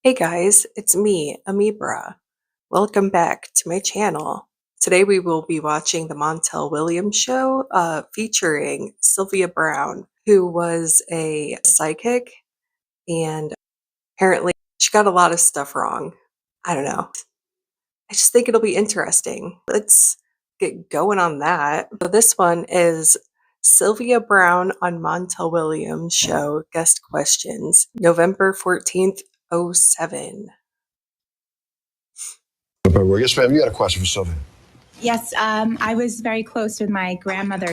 Hey guys, it's me, Amibra. Welcome back to my channel. Today we will be watching the Montel Williams Show featuring Sylvia Browne, who was a psychic and apparently she got a lot of stuff wrong. I don't know. I just think it'll be interesting. Let's get going on that. So this one is Sylvia Browne on Montel Williams Show guest questions, November 14th, 07. Yes, ma'am. You got a question for Sylvia? Yes, I was very close with my grandmother,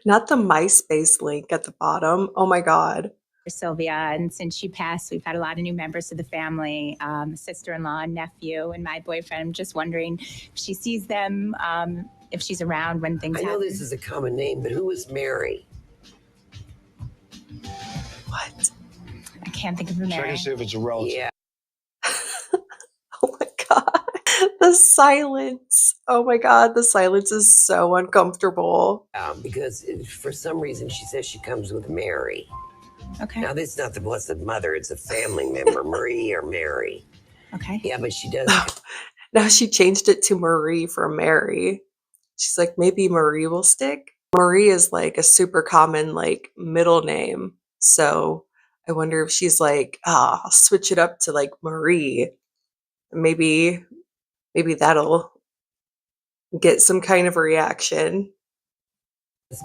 Not the MySpace link at the bottom. Oh my God. Sylvia, and since she passed, we've had a lot of new members of the family, sister-in-law, nephew, and my boyfriend. I'm just wondering if she sees them, if she's around when things I know happen. this is a common name, but who was Mary? What? I can't think of her Check name. and see if it's a relative. Yeah, Oh my God. The silence. Oh my God. The silence is so uncomfortable. because for some reason she says she comes with Mary. Okay. Now, this is not the Blessed Mother, it's a family member, Marie or Mary. Okay. Yeah, but she does. Now she changed it to Marie from Mary. She's like, maybe Marie will stick. Marie is like a super common like middle name. So I wonder if she's like, I'll switch it up to like Marie. Maybe that'll get some kind of reaction.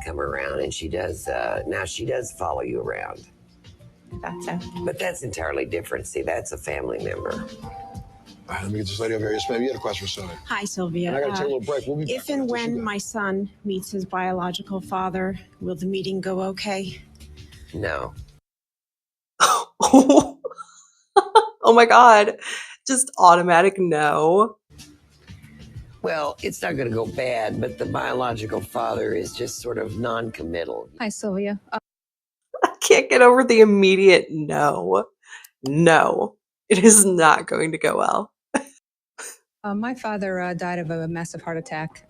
Come around, and she does. Now she does follow you around, Gotcha. but that's entirely different. See, that's a family member. All right, let me get this lady over here. Yes, ma'am. You got a question for Sylvia? Hi, Sylvia. And I got to take a little break. We'll be back. If and Just you when go. my son meets his biological father, will the meeting go okay? No, Oh my God. Just automatic no. well, it's not going to go bad, but the biological father is just sort of non-committal. Hi, Sylvia. I can't get over the immediate no. No, it is not going to go well. My father died of a massive heart attack.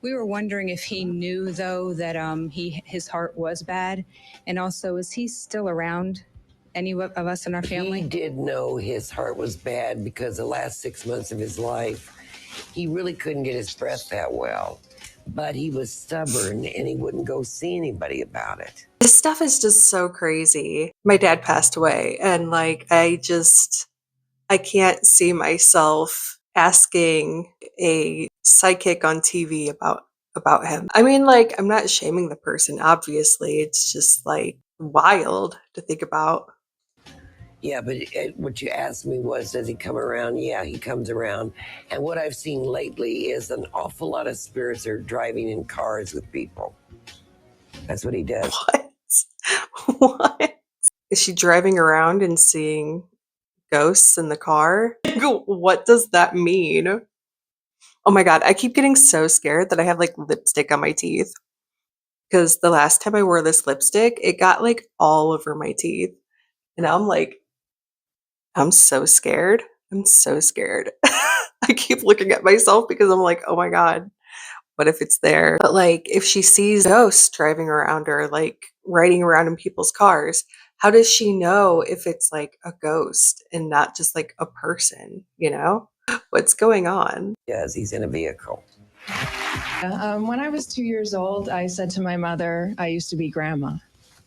We were wondering if he knew, though, that his heart was bad, and also is he still around? Any of us in our family? He did know his heart was bad because the last 6 months of his life, he really couldn't get his breath that well. But he was stubborn and he wouldn't go see anybody about it. This stuff is just so crazy. My dad passed away, and like, I can't see myself asking a psychic on TV about him. I mean, like, I'm not shaming the person, obviously. It's just like wild to think about. Yeah, but what you asked me was, does he come around? Yeah, he comes around. And what I've seen lately is an awful lot of spirits are driving in cars with people. That's what he does. What? What? Is she driving around and seeing ghosts in the car? What does that mean? Oh my God, I keep getting so scared that I have like lipstick on my teeth. Because the last time I wore this lipstick, it got like all over my teeth. And now I'm like, I'm so scared. I'm so scared. I keep looking at myself because I'm like, oh my God, what if it's there? But like, if she sees ghosts driving around or like riding around in people's cars, how does she know if it's like a ghost and not just like a person, you know? What's going on? Yes, he's in a vehicle. When I was 2 years old, I said to my mother, I used to be grandma.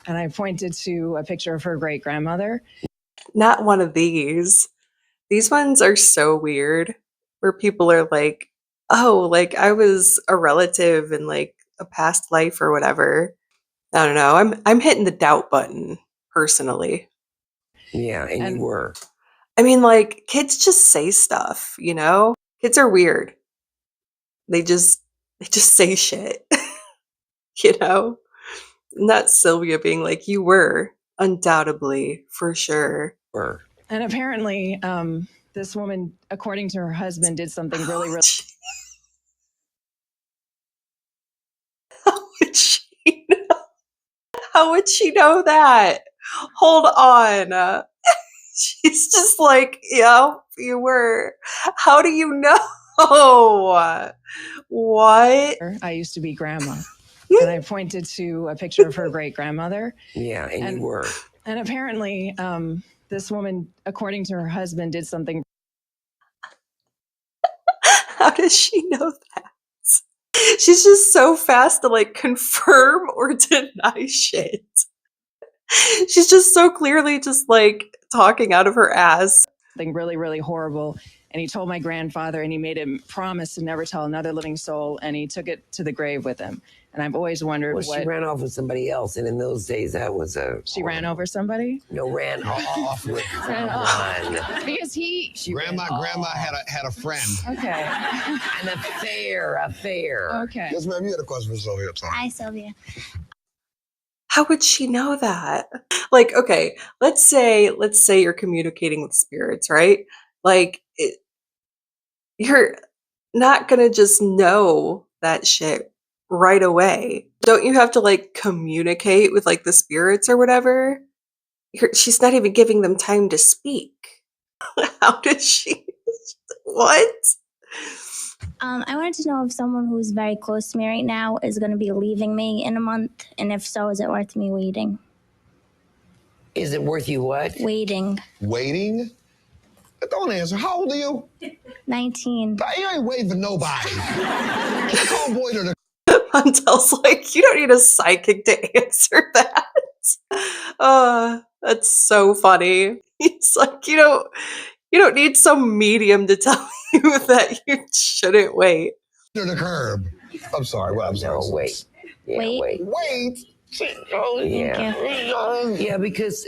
And I pointed to a picture of her great grandmother. Not one of these. These ones are so weird where people are like, oh, like I was a relative in like a past life or whatever. I don't know. I'm hitting the doubt button personally. Yeah, and you were. I mean, like, kids just say stuff, you know? Kids are weird. They just say shit. You know? Not Sylvia being like, you were undoubtedly for sure. Were. And apparently, this woman, according to her husband, did something really, really How would she know? How would she know that? Hold on. She's just like, yeah, you were. How do you know? What? I used to be grandma. And I pointed to a picture of her great grandmother. Yeah, and you were. And apparently, This woman, according to her husband, did something. How does she know that? She's just so fast to like confirm or deny shit. She's just so clearly just like talking out of her ass. Something really, really horrible. And he told my grandfather, and he made him promise to never tell another living soul, and he took it to the grave with him. And I've always wondered Well, she ran off with somebody else, and in those days, that was a. She ran over somebody? No, ran off with Ran someone. Because Grandma had a friend. Okay. An affair. Okay. Yes, ma'am, you had a question for Sylvia. I'm sorry. Hi, Sylvia. How would she know that? Like, okay, let's say you're communicating with spirits, right? Like, you're not gonna just know that shit right away. Don't you have to like communicate with like the spirits or whatever? She's not even giving them time to speak. How does she? What? I wanted to know if someone who's very close to me right now is going to be leaving me in a month, and if so, is it worth me waiting? Is it worth you what? Waiting. Waiting? Don't answer. How old are you? 19. You ain't waiting for nobody. Call boy to the Montel's like, you don't need a psychic to answer that. That's so funny. He's like, you don't need some medium to tell you that you shouldn't wait. to the curb. I'm sorry. Well, I'm sorry. No, wait. Yeah, Wait. Wait. Oh, Thank yeah. Yeah, because,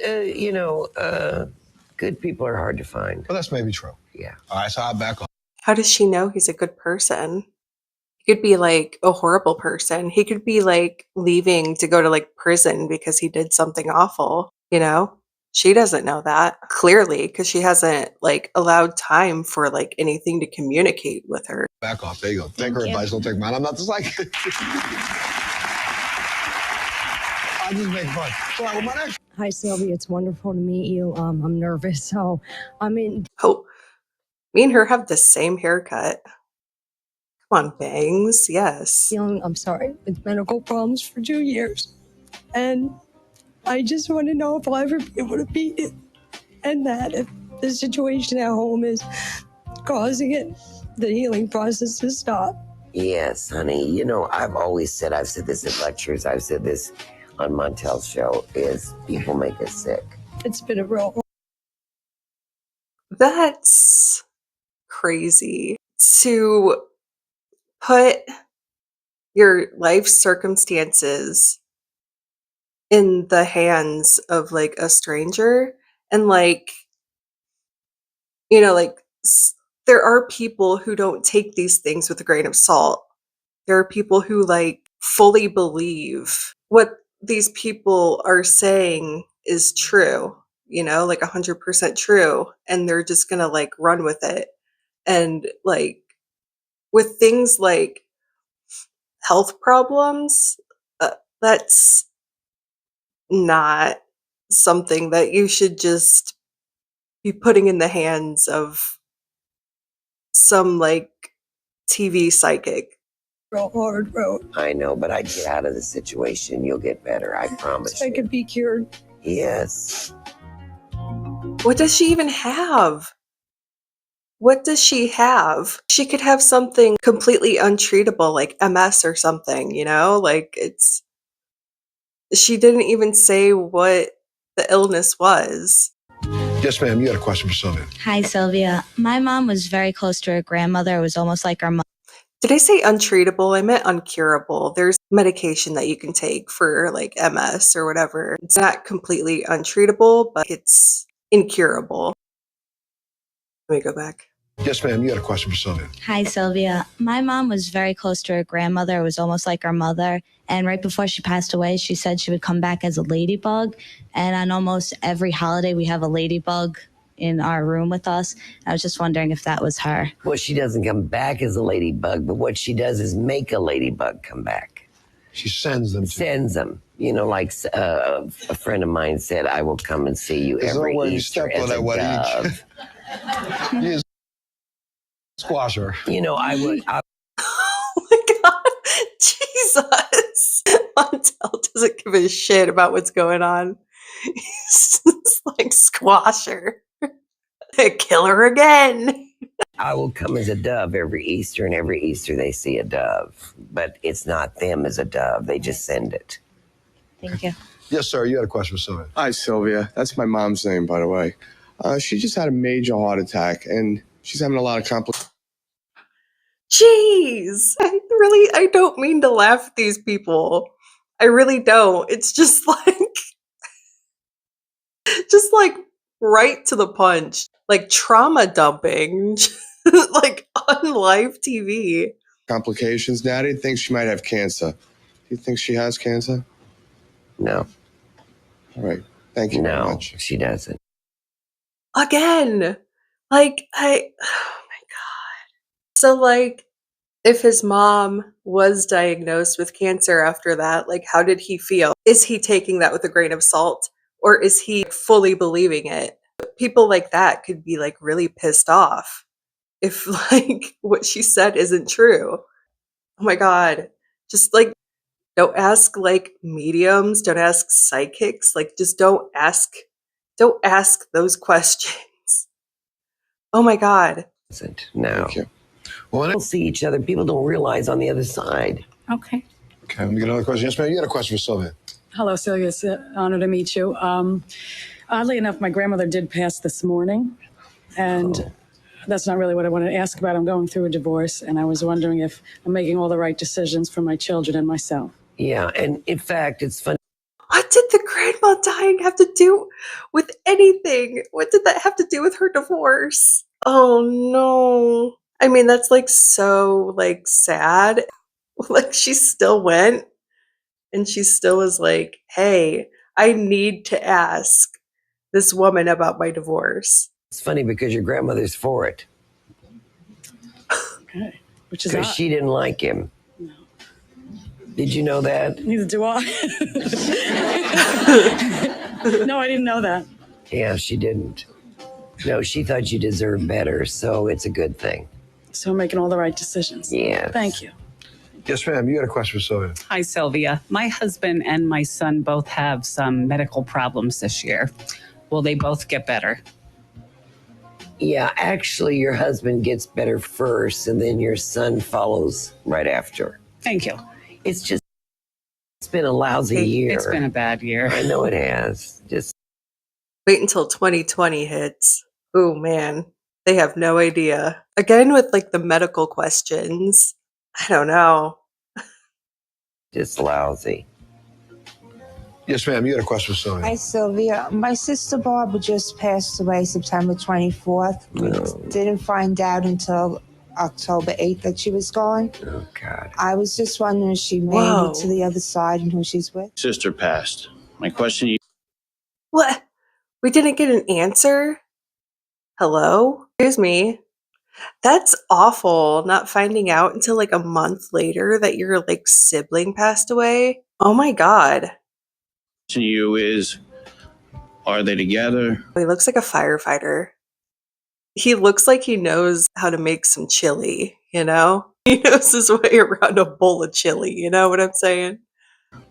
good people are hard to find. Well, that's maybe true. Yeah. All right, so I'll back off. How does she know he's a good person? He could be like a horrible person. He could be like leaving to go to like prison because he did something awful, you know? She doesn't know that clearly because she hasn't like allowed time for like anything to communicate with her. Back off. There you go. Take Thank her you. advice. Don't take mine. I'm not the psychic. I just make fun. So, well, my next Hi, Sylvia. It's wonderful to meet you. I'm nervous. So, Oh, me and her have the same haircut. Come on, bangs. Yes. dealing, I'm sorry, with medical problems for 2 years. And I just want to know if I'll ever be able to beat it. And that if the situation at home is causing it, the healing process to stop. Yes, honey. I've always said, I've said this in lectures, I've said this on Montel's show, is people make us sick. It's been a real That's crazy to put your life circumstances in the hands of like a stranger and like like there are people who don't take these things with a grain of salt. There are people who like fully believe what these people are saying is true, like 100% true, and they're just gonna like run with it. And like with things like health problems, that's not something that you should just be putting in the hands of some like TV psychic. hard road. I know, but I get out of the situation. You'll get better. I promise I you. could be cured. Yes. What does she even have? What does she have? She could have something completely untreatable like MS or something, like she didn't even say what the illness was. Yes, ma'am, you had a question for Sylvia. Hi, Sylvia. My mom was very close to her grandmother. It was almost like our mom. Did I say untreatable? I meant uncurable. There's medication that you can take for like MS or whatever. It's not completely untreatable, but it's incurable. Let me go back. Yes, ma'am, you had a question for Sylvia. Hi, Sylvia. My mom was very close to her grandmother. It was almost like our mother. And right before she passed away, she said she would come back as a ladybug. And on almost every holiday, we have a ladybug in our room with us. I was just wondering if that was her. Well, she doesn't come back as a ladybug, but what she does is make a ladybug come back. She sends them to Sends them. Like a friend of mine said, I will come and see you There's no every way you Easter step on as that a one. dove. You squash her. I would. Oh my god. Jesus. Montel doesn't give a shit about what's going on. He's just like, squash her. Kill her again. I will come as a dove every Easter, and every Easter they see a dove. But it's not them as a dove. They just send it. Thank you. Yes, sir. You had a question for Sylvia. Hi, Sylvia. That's my mom's name, by the way. She just had a major heart attack, and she's having a lot of complications. Jeez. I don't mean to laugh at these people. I really don't. It's just like right to the punch. Like trauma dumping. Like on live TV. Daddy thinks she might have cancer. Do you think she has cancer? No. All right. Thank you very No, much. she doesn't. Again. Like, oh my God. So, like, if his mom was diagnosed with cancer after that, like, how did he feel? Is he taking that with a grain of salt? Or is he fully believing it? People like that could be, like, really pissed off if, like, what she said isn't true. Oh my God. Just, like, don't ask, like, mediums. Don't ask psychics. Like, just don't ask those questions. Oh my God. No. Thank you. Well, People see each other. People don't realize on the other side. Okay. okay, let me get another question. Yes, ma'am. You had a question for Sylvia. Hello, Sylvia. It's an honor to meet you. Oddly enough, my grandmother did pass this morning, and that's not really what I wanted to ask about. I'm going through a divorce, and I was wondering if I'm making all the right decisions for my children and myself. Yeah, and in fact, it's funny. What did the grandma dying have to do with anything? What did that have to do with her divorce? Oh no. I mean, that's like so like sad. Like she still went and she still was like, "Hey, I need to ask this woman about my divorce." It's funny because your grandmother's for it. Okay. Which is Because odd. she didn't like him. No. Did you know that? Neither do I. No, I didn't know that. Yeah, she didn't. No, she thought you deserved better, so it's a good thing. So I'm making all the right decisions. Yes. Thank you. Yes, ma'am. You had a question for Sylvia. Hi, Sylvia. My husband and my son both have some medical problems this year. Will they both get better? Yeah, actually, your husband gets better first, and then your son follows right after. Thank you. It's been a lousy year. It's been a bad year. I know it has. Just Wait until 2020 hits. Oh man, they have no idea. Again with like the medical questions. I don't know. lousy. Yes, ma'am. You had a question for Sylvia. Hi, Sylvia. My sister Barbara just passed away September 24th. We didn't find out until October 8th that she was gone. Oh, God. I was just wondering if she made Whoa. it to the other side and who she's with. Sister passed. My question to you. What? We didn't get an answer? Hello? Excuse me. That's awful, not finding out until like a month later that your like sibling passed away. Oh my God. To you is, are they together? He looks like a firefighter. He looks like he knows how to make some chili, you know? He knows his way around a bowl of chili, you know what I'm saying?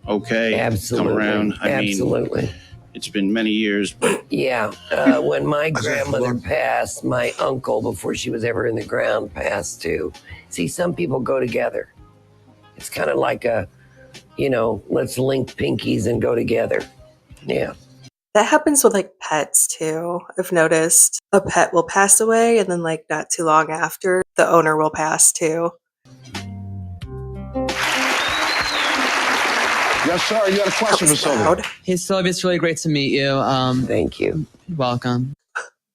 Okay. Absolutely. Come around. I Absolutely. mean, it's been many years, but Yeah. When my grandmother passed, my uncle, before she was ever in the ground, passed too. See, some people go together. It's kind of like let's link pinkies and go together. Yeah. That happens with like pets too. I've noticed a pet will pass away and then like not too long after the owner will pass too. Yes, sir. You had a question for Sylvia. Loud. Hey, Sylvia, it's really great to meet you. Thank you. Welcome.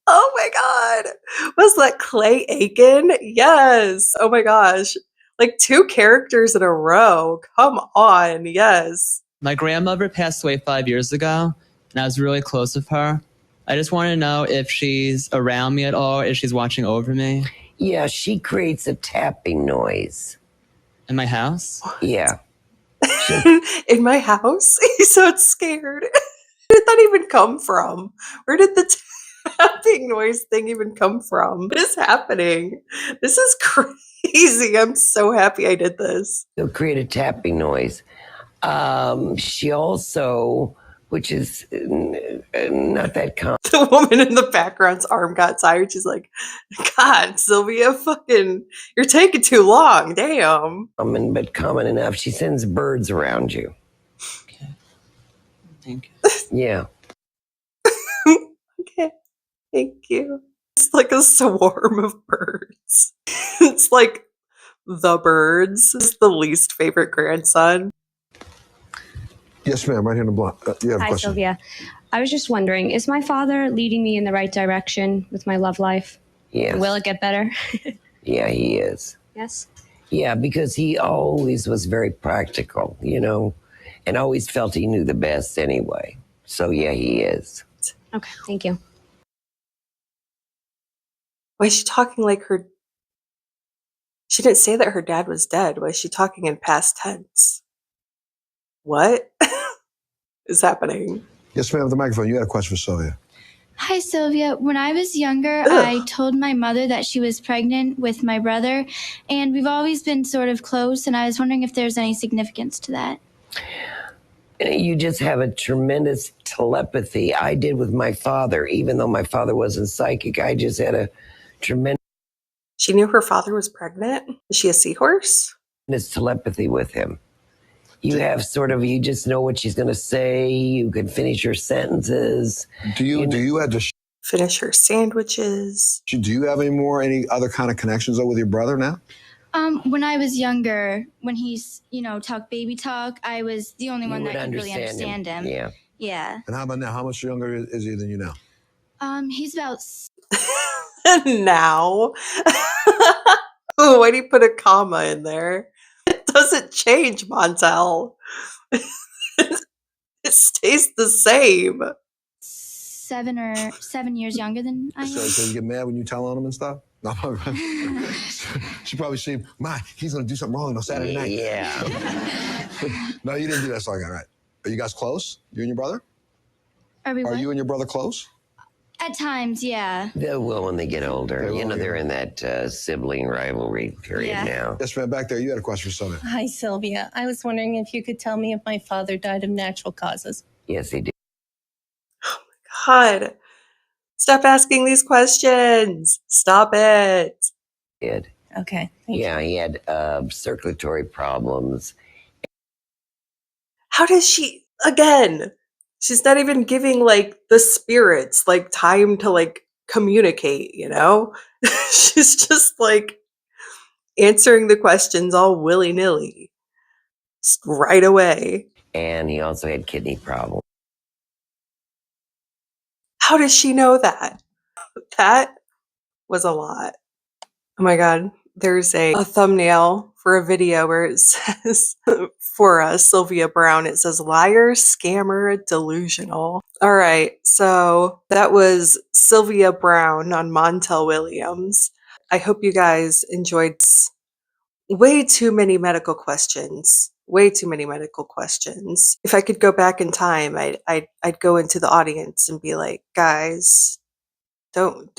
Oh my God. Was that Clay Aiken? Yes. Oh my gosh. Like 2 characters in a row. Come on. Yes. My grandmother passed away 5 years ago, and I was really close with her. I just want to know if she's around me at all, if she's watching over me. Yeah, she creates a tapping noise. In my house? Yeah. In my house? He's so scared. Where did that even come from? Where did the tapping noise thing even come from? What is happening? This is crazy. I'm so happy I did this. She'll create a tapping noise. She also which is not that common. The woman in the background's arm got tired. She's like, God, Sylvia, fucking, you're taking too long. Damn. But common enough. She sends birds around you. Okay. Thank you. Yeah. Okay. Thank you. It's like a swarm of birds. It's like the birds. It's the least favorite grandson. Yes, ma'am. Right here in the block. You have a Hi, question. Sylvia. I was just wondering, is my father leading me in the right direction with my love life? Yes. Will it get better? Yeah, he is. Yes. Yeah, because he always was very practical, and always felt he knew the best anyway. So, yeah, he is. Okay, thank you. Why is she talking like her... She didn't say that her dad was dead. Why is she talking in past tense? What is happening? Yes, ma'am. With the microphone. You had a question for Sylvia. Hi, Sylvia. When I was younger, I told my mother that she was pregnant with my brother, and we've always been sort of close, and I was wondering if there's any significance to that. You just have a tremendous telepathy. I did with my father, even though my father wasn't psychic. I just had a tremendous She knew her father was pregnant? Is she a seahorse? telepathy with him. You have you just know what she's going to say. You can finish your sentences. Do you have to finish her sandwiches? Do you have any other kind of connections though with your brother now? When I was younger, when he's, talk baby talk, I was the only one that could really understand him. Yeah. Yeah. And how about now? How much younger is he than you now? He's about... Now? Why do you put a comma in there? It doesn't change, Montel. It stays the same. 7 years younger than I am. So you get mad when you tell on him and stuff? No, she probably see, he's gonna do something wrong on Saturday night. Yeah. No, you didn't do that. So all right. Are you guys close? You and your brother? Are you and your brother close? At times, yeah. They will when they get older. They're in that sibling rivalry period now. Yes, ma'am. Back there, you had a question for Sylvia. Hi, Sylvia. I was wondering if you could tell me if my father died of natural causes. Yes, he did. God. Stop asking these questions. Stop it. Did. Okay. Yeah, he had circulatory problems. How does she... Again, she's not even giving, the spirits, time to, communicate, She's just, answering the questions all willy-nilly. Just right away. And he also had kidney problems. How does she know that? That was a lot. Oh my God. There's a thumbnail for a video where it says, for Sylvia Browne, it says, liar, scammer, delusional. All right. So that was Sylvia Browne on Montel Williams. I hope you guys enjoyed way too many medical questions. Way too many medical questions. If I could go back in time, I'd go into the audience and be like, guys, don't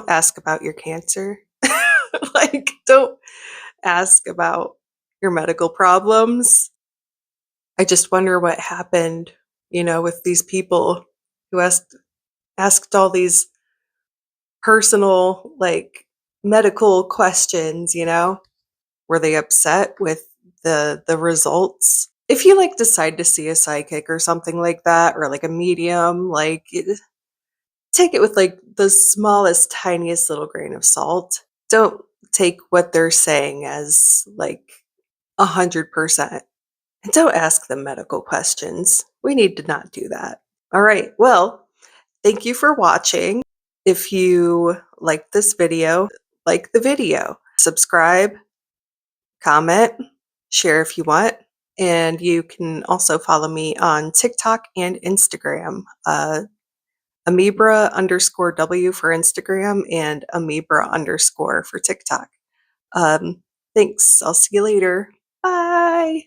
ask about your cancer. Don't ask about your medical problems. I just wonder what happened, with these people who asked all these personal, medical questions, Were they upset with the results? If you decide to see a psychic or something like that, or a medium, take it with the smallest, tiniest little grain of salt. Don't take what they're saying as 100%. And don't ask them medical questions. We need to not do that. All right. Well, thank you for watching. If you liked this video, like the video, subscribe, comment, share if you want. And you can also follow me on TikTok and Instagram. Amibra_W for Instagram and Amibra_ for TikTok. Thanks. I'll see you later. Bye.